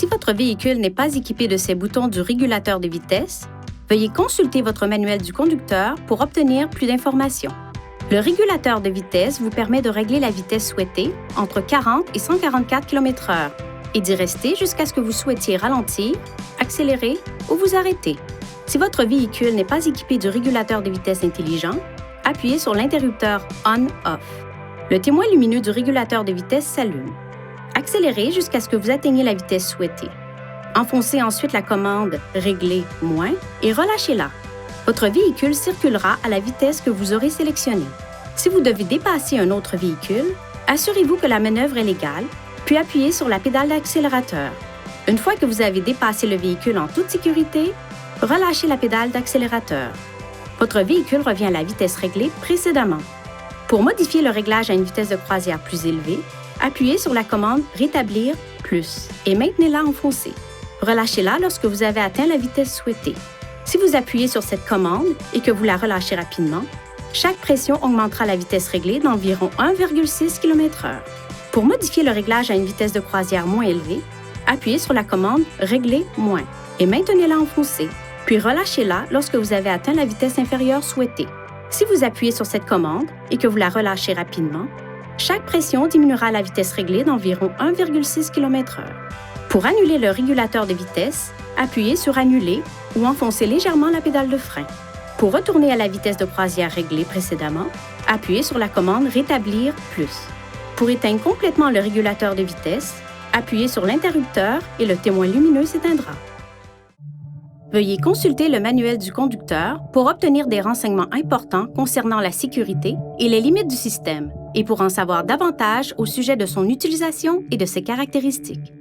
Si votre véhicule n'est pas équipé de ces boutons du régulateur de vitesse, veuillez consulter votre manuel du conducteur pour obtenir plus d'informations. Le régulateur de vitesse vous permet de régler la vitesse souhaitée entre 40 et 144 km/h et d'y rester jusqu'à ce que vous souhaitiez ralentir, accélérer ou vous arrêter. Si votre véhicule n'est pas équipé du régulateur de vitesse intelligent, appuyez sur l'interrupteur On/Off. Le témoin lumineux du régulateur de vitesse s'allume. Accélérez jusqu'à ce que vous atteigniez la vitesse souhaitée. Enfoncez ensuite la commande « Régler moins » et relâchez-la. Votre véhicule circulera à la vitesse que vous aurez sélectionnée. Si vous devez dépasser un autre véhicule, assurez-vous que la manœuvre est légale, puis appuyez sur la pédale d'accélérateur. Une fois que vous avez dépassé le véhicule en toute sécurité, relâchez la pédale d'accélérateur. Votre véhicule revient à la vitesse réglée précédemment. Pour modifier le réglage à une vitesse de croisière plus élevée, appuyez sur la commande « Rétablir plus » et maintenez-la enfoncée. Relâchez-la lorsque vous avez atteint la vitesse souhaitée. Si vous appuyez sur cette commande et que vous la relâchez rapidement, chaque pression augmentera la vitesse réglée d'environ 1,6 km/h. Pour modifier le réglage à une vitesse de croisière moins élevée, appuyez sur la commande « Régler moins » et maintenez-la enfoncée, puis relâchez-la lorsque vous avez atteint la vitesse inférieure souhaitée. Si vous appuyez sur cette commande et que vous la relâchez rapidement, chaque pression diminuera la vitesse réglée d'environ 1,6 km/h. Pour annuler le régulateur de vitesse, appuyez sur « Annuler » ou enfoncez légèrement la pédale de frein. Pour retourner à la vitesse de croisière réglée précédemment, appuyez sur la commande « Rétablir plus ». Pour éteindre complètement le régulateur de vitesse, appuyez sur l'interrupteur et le témoin lumineux s'éteindra. Veuillez consulter le manuel du conducteur pour obtenir des renseignements importants concernant la sécurité et les limites du système, et pour en savoir davantage au sujet de son utilisation et de ses caractéristiques.